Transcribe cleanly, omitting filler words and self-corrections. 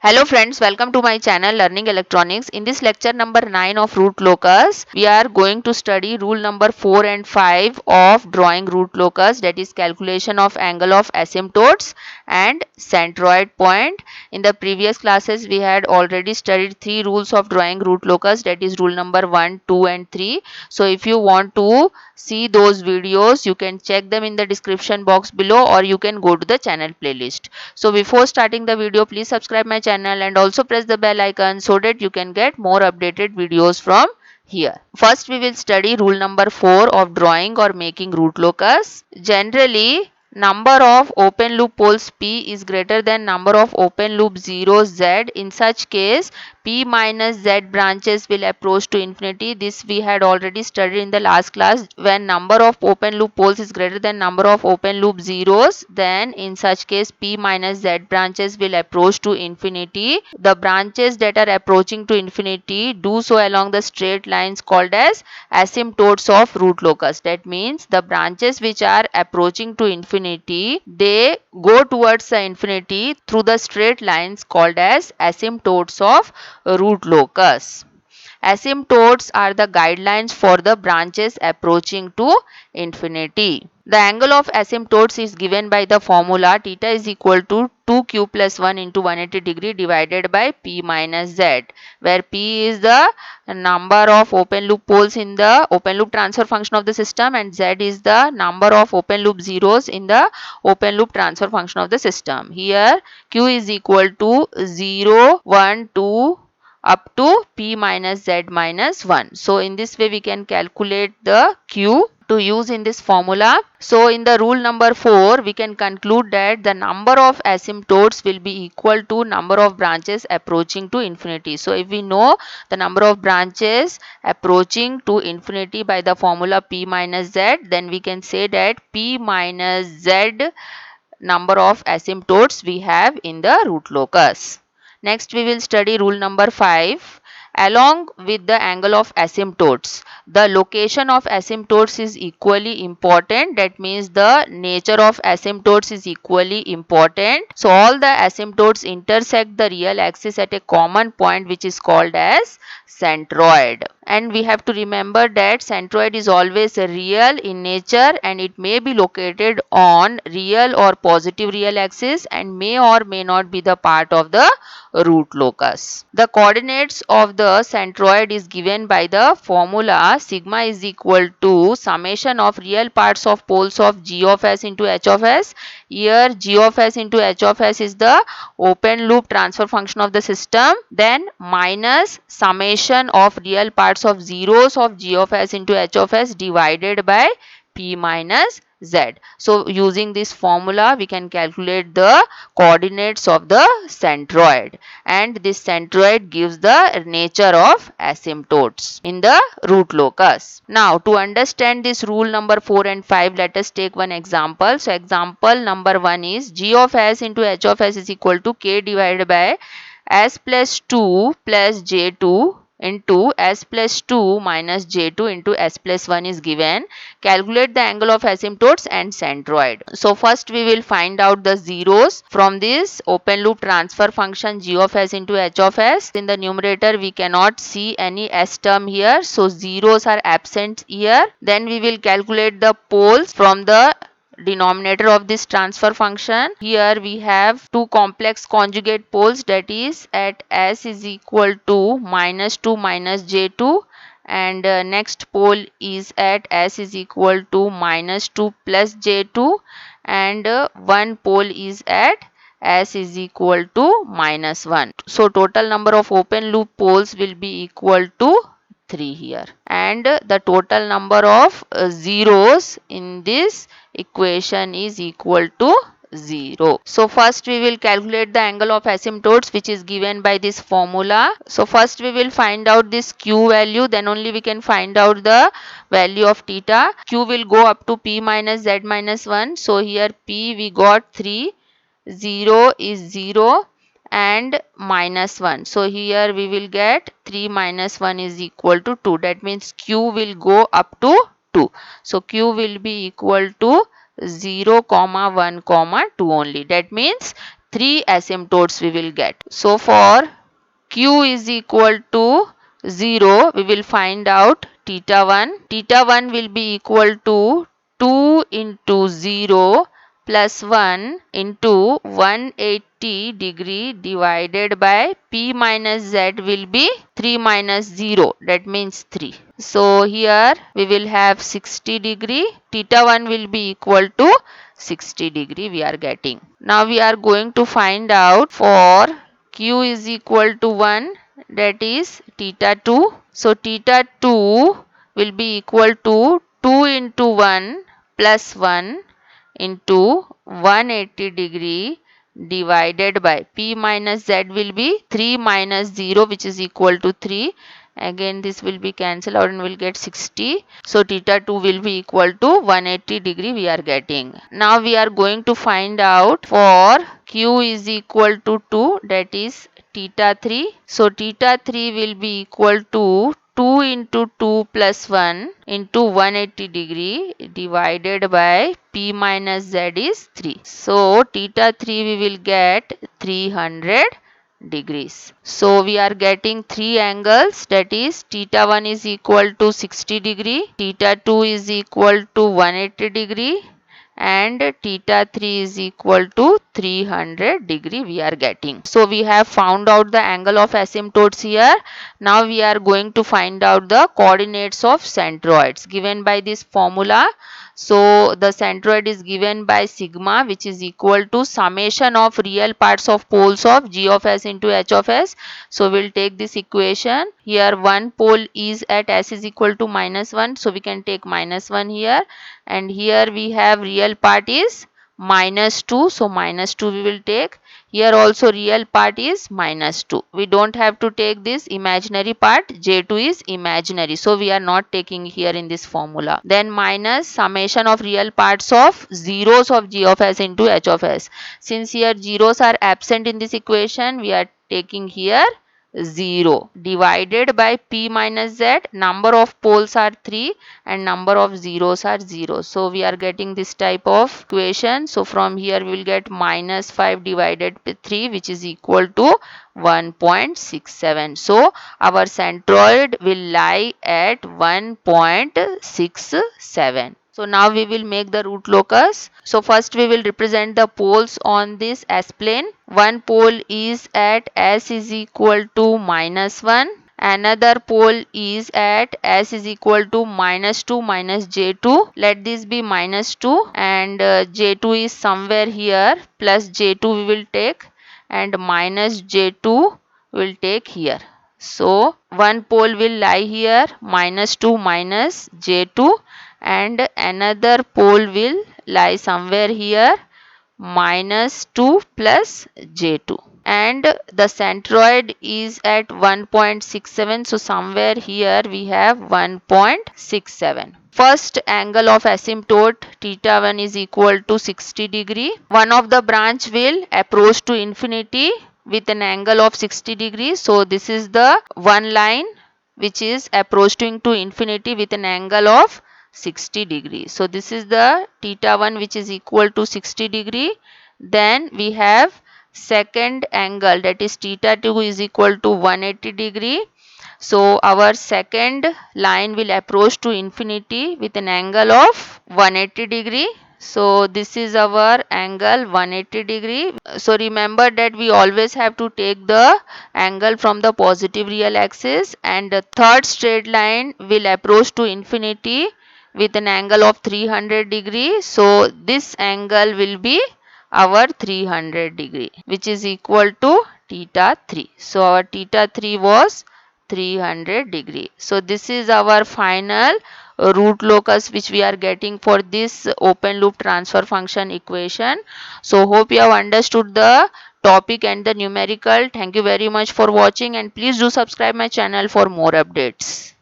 Hello friends, welcome to my channel Learning Electronics. In this lecture number 9 of root locus, we are going to study rule number 4 and 5 of drawing root locus, that is calculation of angle of asymptotes and centroid point. In the previous classes, we had already studied 3 rules of drawing root locus, that is rule number 1, 2 and 3. So if you want to see those videos, you can check them in the description box below or you can go to the channel playlist. So before starting the video, please subscribe my channel and also press the bell icon so that you can get more updated videos from here. First we will study rule number 4 of drawing or making root locus. Generally, number of open loop poles P is greater than number of open loop zeros Z. In such case, P minus Z branches will approach to infinity. This we had already studied in the last class. When number of open loop poles is greater than number of open loop zeros, then in such case P minus Z branches will approach to infinity. The branches that are approaching to infinity do so along the straight lines called as asymptotes of root locus. That means the branches which are approaching to infinity, they go towards the infinity through the straight lines called as asymptotes of root locus. Asymptotes are the guidelines for the branches approaching to infinity. The angle of asymptotes is given by the formula theta is equal to 2q plus 1 into 180 degree divided by p minus z, where p is the number of open loop poles in the open loop transfer function of the system and z is the number of open loop zeros in the open loop transfer function of the system. Here q is equal to 0, 1, 2 up to p minus z minus 1. So in this way we can calculate the q to use in this formula. So in the rule number 4 we can conclude that the number of asymptotes will be equal to number of branches approaching to infinity. So if we know the number of branches approaching to infinity by the formula p minus z, then we can say that p minus z number of asymptotes we have in the root locus. Next we will study rule number 5. Along with the angle of asymptotes, the location of asymptotes is equally important. That means the nature of asymptotes is equally important. So all the asymptotes intersect the real axis at a common point which is called as centroid. And we have to remember that centroid is always real in nature and it may be located on real or positive real axis and may or may not be the part of the root locus. The coordinates of the centroid is given by the formula sigma is equal to summation of real parts of poles of g of s into h of s. Here g of s into h of s is the open loop transfer function of the system, then minus summation of real parts of zeros of g of s into h of s divided by p minus z. So using this formula we can calculate the coordinates of the centroid, and this centroid gives the nature of asymptotes in the root locus. Now to understand this rule number 4 and 5, let us take one example. So example number 1 is g of s into h of s is equal to k divided by s plus 2 plus j2 into s plus 2 minus j2 into s plus 1 is given. Calculate the angle of asymptotes and centroid. So first we will find out the zeros from this open loop transfer function g of s into h of s. In the numerator we cannot see any s term here, so zeros are absent here. Then we will calculate the poles from the denominator of this transfer function. Here we have two complex conjugate poles, that is at s is equal to minus 2 minus j2, and next pole is at s is equal to minus 2 plus j2, and one pole is at s is equal to minus 1. So total number of open loop poles will be equal to 3 here, and the total number of zeros in this equation is equal to 0. So first we will calculate the angle of asymptotes which is given by this formula. So first we will find out this q value, then only we can find out the value of theta. Q will go up to p minus z minus 1. So here p we got 3, 0 is 0 and minus 1. So here we will get 3 minus 1 is equal to 2. That means q will go up to 2. So q will be equal to 0, 1, 2 only. That means 3 asymptotes we will get. So for q is equal to 0, we will find out theta 1. Theta 1 will be equal to 2 into 0 plus 1 into 180 degree divided by p minus z will be 3 minus 0, that means 3. So here we will have 60 degree. Theta 1 will be equal to 60 degree we are getting. Now we are going to find out for q is equal to 1, that is theta 2. So theta 2 will be equal to 2 into 1 plus 1 into 180 degree divided by p minus z will be 3 minus 0, which is equal to 3. Again this will be cancelled out and we'll get 60. So theta 2 will be equal to 180 degree we are getting. Now we are going to find out for q is equal to 2, that is theta 3. So theta 3 will be equal to 2 into 2 plus 1 into 180 degree divided by p minus z is 3. So theta 3 we will get 300 degrees. So we are getting three angles, that is theta 1 is equal to 60 degree, theta 2 is equal to 180 degree and theta 3 is equal to 300 degree we are getting. So we have found out the angle of asymptotes here. Now we are going to find out the coordinates of centroids given by this formula. So the centroid is given by sigma, which is equal to summation of real parts of poles of g of s into h of s. So we'll take this equation. Here one pole is at s is equal to -1. So we can take -1 here, and here we have real part is -2. So -2 we will take. Here also real part is -2. We don't have to take this imaginary part. J2 is imaginary. So we are not taking here in this formula. Then minus summation of real parts of zeros of g of s into h of s. Since here zeros are absent in this equation, we are taking here 0 divided by p minus z. Number of poles are 3 and number of zeros are 0. So we are getting this type of equation. So from here we will get -5 divided by 3, which is equal to 1.67. So our centroid will lie at 1.67. So now we will make the root locus. So first we will represent the poles on this S plane. One pole is at S is equal to -1. Another pole is at S is equal to -2 minus J2. Let this be -2 and J2 is somewhere here, plus J2 we will take and minus J2 will take here. So one pole will lie here, -2 minus J2, and another pole will lie somewhere here, -2 plus J2, and the centroid is at 1.67. So somewhere here we have 1.67. First angle of asymptote theta 1 is equal to 60 degree. One of the branch will approach to infinity with an angle of 60 degrees. So this is the one line which is approaching to infinity with an angle of 60 degrees. So this is the theta 1 which is equal to 60 degree. Then we have second angle, that is theta 2 is equal to 180 degree. So our second line will approach to infinity with an angle of 180 degree. So this is our angle 180 degree. So remember that we always have to take the angle from the positive real axis, and the third straight line will approach to infinity with an angle of 300 degree. So this angle will be our 300 degree, which is equal to theta 3. So our theta 3 was 300 degree. So this is our final root locus which we are getting for this open loop transfer function equation. So hope you have understood the topic and the numerical. Thank you very much for watching, and please do subscribe my channel for more updates.